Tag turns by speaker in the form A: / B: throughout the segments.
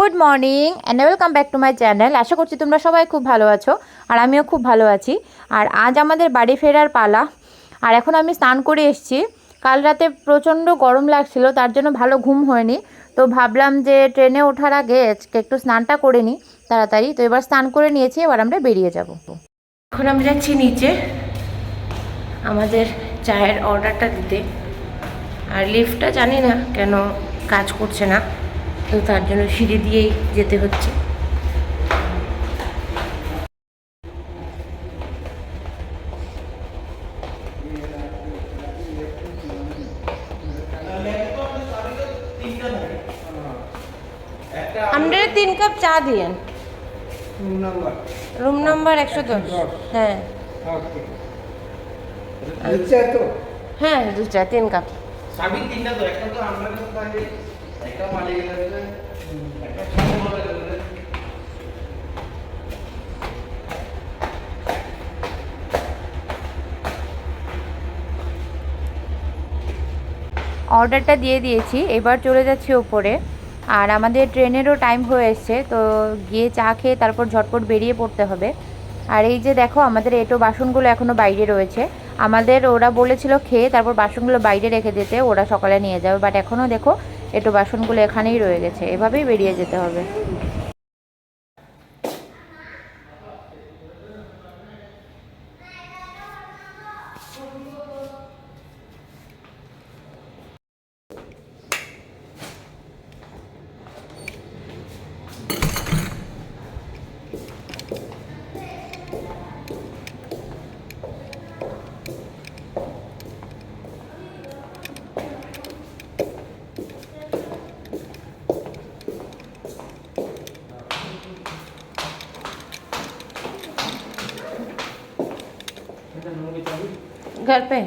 A: Good morning and welcome back to my channel. আশা করছি তোমরা সবাই খুব ভালো আছো আর আমিও খুব ভালো আছি। আর আজ আমাদের বাড়ি ফেরার পালা। আর এখন আমি স্নান করে এসেছি। কাল রাতে প্রচণ্ড গরম লাগছিল, তার জন্য ভালো ঘুম হয়নি। তো ভাবলাম যে ট্রেনে ওঠার আগে একটু স্নানটা করে নিই তাড়াতাড়ি। তো এবার স্নান করে নিয়েছি, এবার আমরা বেরিয়ে যাব। এখন আমরা যাচ্ছি নিচে আমাদের চায়ের অর্ডারটা দিতে। আর লিফটটা জানি না কেন কাজ করছে না, তো তার জন্য সিঁড়ি দিয়েই যেতে হচ্ছে। আমরা 3 কাপ চা দিয়েন। Room number 110। হ্যাঁ হ্যাঁ, 2 চা 3 কাপ। অর্ডারটা দিয়ে দিয়েছি, এবার চলে যাচ্ছি ওপরে। আর আমাদের ট্রেনেরও টাইম হয়ে এসছে, তো গিয়ে চা খেয়ে তারপর ঝটপট বেরিয়ে পড়তে হবে। আর এই যে দেখো, আমাদের এঁটো বাসনগুলো এখনও বাইরে রয়েছে। আমাদের ওরা বলেছিল খেয়ে তারপর বাসনগুলো বাইরে রেখে দিতে, ওরা সকালে নিয়ে যাবে। বাট এখনও দেখো এঁটো বাসনগুলো এখানেই রয়ে গেছে, এভাবেই বেরিয়ে যেতে হবে। घर पे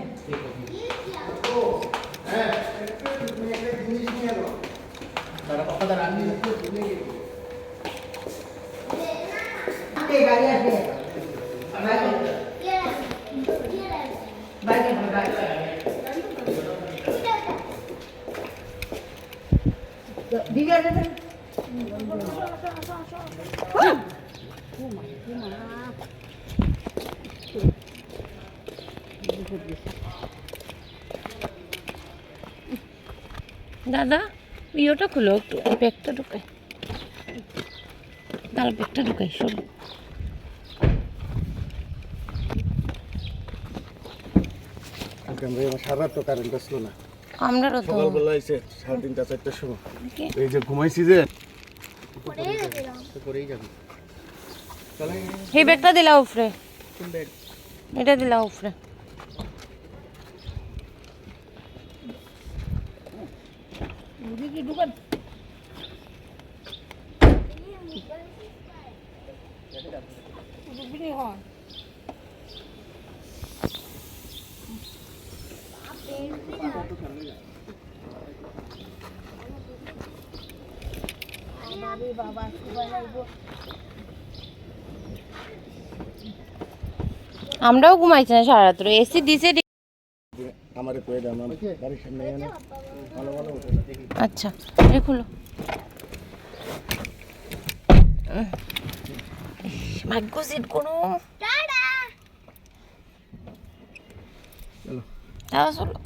A: দাদা ইয়েটা খুলো, একটু ব্যাগটা ঢুকাই, দাঁড়া ব্যাগটা ঢুকাই। সরো,
B: সারা তো কারেন্ট আসলো না।
A: আমরা তো
B: সকালবেলা এসে 3:30 4টার সময় এই যে ঘুমাইছি যে করেই যাবি।
A: এই ব্যাগটা দিলা উপরে, এটা দিলা উপরে। আমরাও ঘুমাইছি না সারা রাত্র, এসি দিছে।
B: আমারে কই দাও, আমি বাড়ির সামনে এনে ভালো ভালো উঠে দেখি।
A: আচ্ছা এই খুলো। ভাগ্য সিট করো। টাটা চলো, চলো।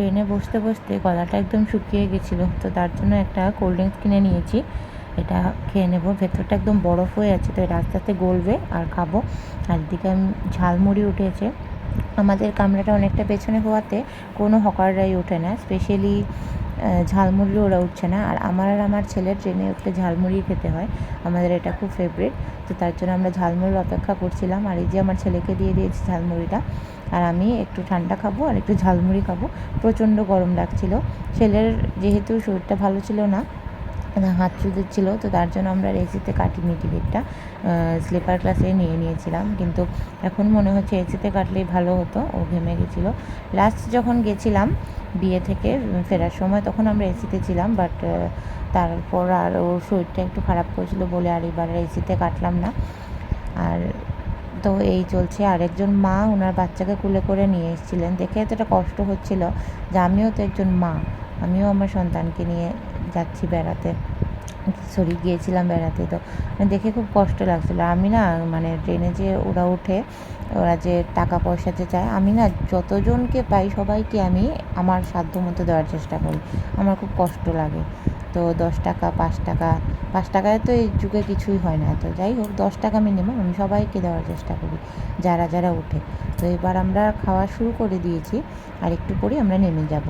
A: ট্রেনে বসতে বসতে গলাটা একদম শুকিয়ে গেছিলো, তো তার জন্য একটা কোল্ড ড্রিঙ্কস কিনে নিয়েছি। এটা খেয়ে নেবো, ভেতরটা একদম বরফ হয়ে আছে, তো এটা আস্তে আস্তে গলবে আর খাবো। আর এদিকে ঝালমুড়ি উঠেছে। আমাদের কামরাটা অনেকটা পেছনে হওয়াতে কোনো হকাররাই ওঠে না, স্পেশালি ঝালমুড়িও ওরা উঠছে না। আর আমার ছেলের ট্রেনে উঠলে ঝালমুড়ি খেতে হয়, আমাদের এটা খুব ফেভারিট। তো তার জন্য আমরা ঝালমুড়ির অপেক্ষা করছিলাম। আর এই যে আমার ছেলেকে দিয়ে দিয়েছি ঝালমুড়িটা, আর আমি একটু ঠান্ডা খাবো আর একটু ঝালমুড়ি খাবো। প্রচণ্ড গরম লাগছিল। ছেলের যেহেতু শরীরটা ভালো ছিল না, হাত চুলছিল, তো তার জন্য আমরা এসিতে কাটিনি টিকিটটা, স্লিপার ক্লাসে নিয়েছিলাম। কিন্তু এখন মনে হচ্ছে এসিতে কাটলেই ভালো হতো, ও ঘেমে গেছিলো। লাস্ট যখন গেছিলাম বিয়ে থেকে ফেরার সময়, তখন আমরা এসিতে ছিলাম, বাট তারপর আর ওর শরীরটা একটু খারাপ করেছিল বলে আর এবার এসিতে কাটলাম না। আর তো এই চলছে। আরেকজন মা ওনার বাচ্চাকে কুলে করে নিয়ে এসেছিলেন, দেখে এতটা কষ্ট হচ্ছিল যে আমিও তো একজন মা, আমিও আমার সন্তানকে নিয়ে যাচ্ছি বেড়াতে, গিয়েছিলাম বেড়াতে। তো দেখে খুব কষ্ট লাগছিলো। আমি না মানে ট্রেনে যে ওরা উঠে, ওরা যে টাকা পয়সা যে চায়, আমি না যতজনকে পাই সবাইকে আমি আমার সাধ্য মতো দেওয়ার চেষ্টা করি। আমার খুব কষ্ট লাগে। তো 10 টাকা 5 টাকা, 5 টাকায় তো এই যুগে কিছুই হয় না, তো যাই হোক 10 টাকা মিনিমাম আমি সবাইকে দেওয়ার চেষ্টা করি যারা ওঠে। তো এবার আমরা খাওয়া শুরু করে দিয়েছি, আর একটু পরেই আমরা নেমে যাব।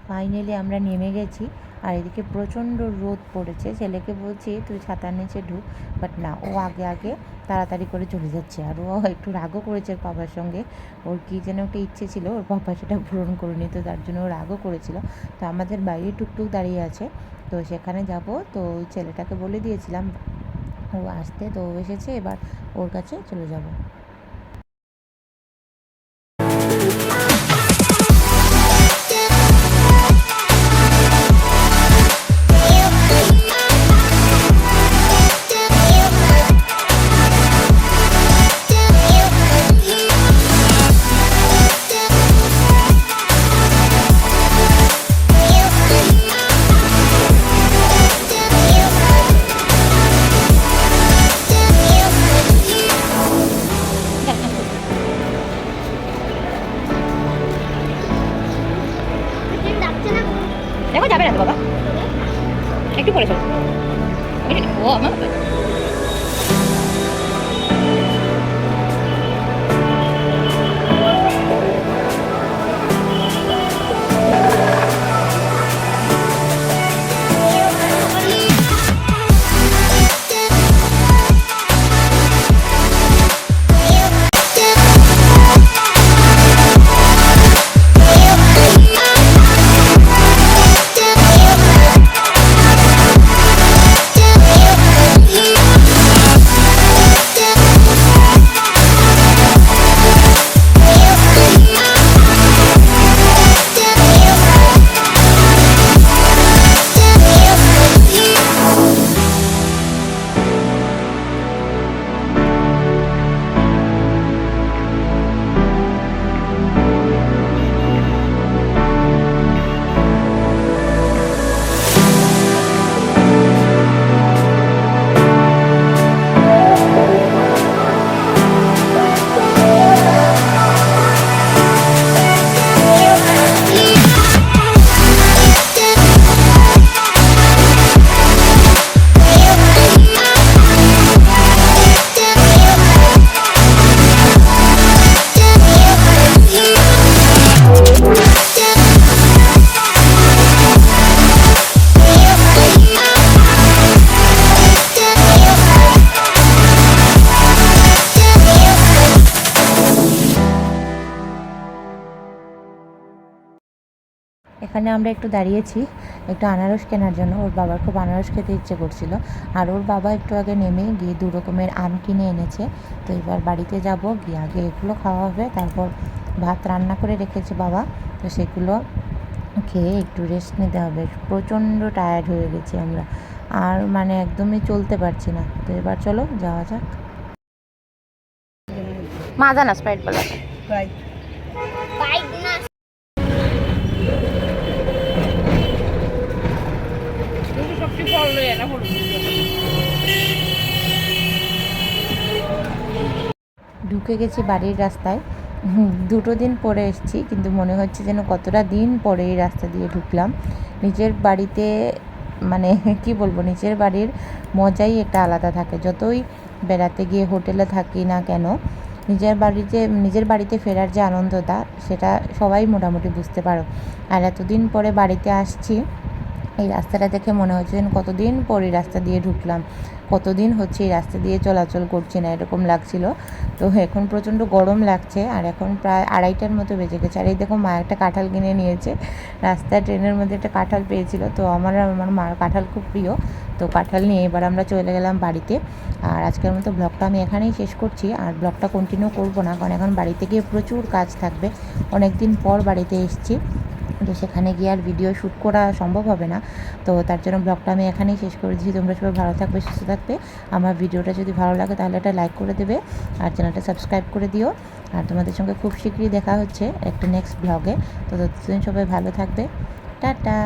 A: ফাইনালি আমরা নেমে গেছি। আর এদিকে প্রচণ্ড রোদ পড়েছে। ছেলেকে বলছি তুই ছাতার নিচে ঢুক, বাট না, ও আগে তাড়াতাড়ি করে চলে যাচ্ছে। আর ও একটু রাগও করেছে ওর বাবার সঙ্গে, ওর কী যেন একটা ইচ্ছে ছিল, ওর বাবা সেটা পূরণ করেনি, তো তার জন্য ও রাগও করেছিল। তো আমাদের বাইরে টুকটুক দাঁড়িয়ে আছে, তো সেখানে যাব। তো ওই ছেলেটাকে বলে দিয়েছিলাম ও আসতে, তো ও এসেছে, এবার ওর কাছে চলে যাব। দেখো যাবে না তো বাবা, একটু পরে চলো। ও আমার এখানে আমরা একটু দাঁড়িয়েছি একটু আনারস কেনার জন্য। ওর বাবার খুব আনারস খেতে ইচ্ছে করছিল, আর ওর বাবা একটু আগে নেমে গিয়ে 2 রকমের আম কিনে এনেছে। তো এবার বাড়িতে যাব, গিয়ে আগে এগুলো খাওয়া হবে, তারপর ভাত রান্না করে রেখেছে বাবা, তো সেগুলো খেয়ে একটু রেস্ট নিতে হবে। প্রচণ্ড টায়ার্ড হয়ে গেছি আমরা, আর মানে একদমই চলতে পারছি না। তো এবার চলো যাওয়া যাক। মাজা না স্প্রাইট বলা ঢুকে গেছি বাড়ির রাস্তায়। দুটো দিন পরে এসেছি, কিন্তু মনে হচ্ছে যেন কতটা দিন পরে এই রাস্তা দিয়ে ঢুকলাম। নিজের বাড়িতে মানে কি বলবো, নিজের বাড়ির মজাই একটা আলাদা থাকে। যতই বেড়াতে গিয়ে হোটেলে থাকি না কেন, নিজের বাড়িতে ফেরার যে আনন্দটা, সেটা সবাই মোটামুটি বুঝতে পারো। আর এতদিন পরে বাড়িতে আসছি, এই রাস্তাটা দেখে মনে হচ্ছে যেন কতদিন পর এই রাস্তা দিয়ে ঢুকলাম, কতদিন হচ্ছে এই রাস্তা দিয়ে চলাচল করছি না, এরকম লাগছিল। তো এখন প্রচণ্ড গরম লাগছে, আর এখন প্রায় 2:30টার মতো বেজে গেছে। আর এই দেখো, মা একটা কাঁঠাল কিনে নিয়েছে। রাস্তায় ট্রেনের মধ্যে একটা কাঁঠাল পেয়েছিল, তো আমার মার কাঁঠাল খুব প্রিয়। তো কাঁঠাল নিয়ে এবার আমরা চলে গেলাম বাড়িতে। আর আজকের মতো ব্লগটা আমি এখানেই শেষ করছি, আর ব্লগটা কন্টিনিউ করবো না, কারণ এখন বাড়িতে গিয়ে প্রচুর কাজ থাকবে। অনেক দিন পর বাড়িতে এসেছি, তো সেখানে গিয়ে আর ভিডিও শ্যুট করা সম্ভব হবে না। তো তার জন্য ব্লগটা আমি এখানেই শেষ করে দিচ্ছি। তোমরা সবাই ভালো থাকবে, সুস্থ থাকবে। আমার ভিডিওটা যদি ভালো লাগে তাহলে একটা লাইক করে দেবে, আর চ্যানেলটা সাবস্ক্রাইব করে দিও। আর তোমাদের সঙ্গে খুব শীঘ্রই দেখা হচ্ছে একটা নেক্সট ব্লগে। তো ততদিন সবাই ভালো থাকবে। টাটা।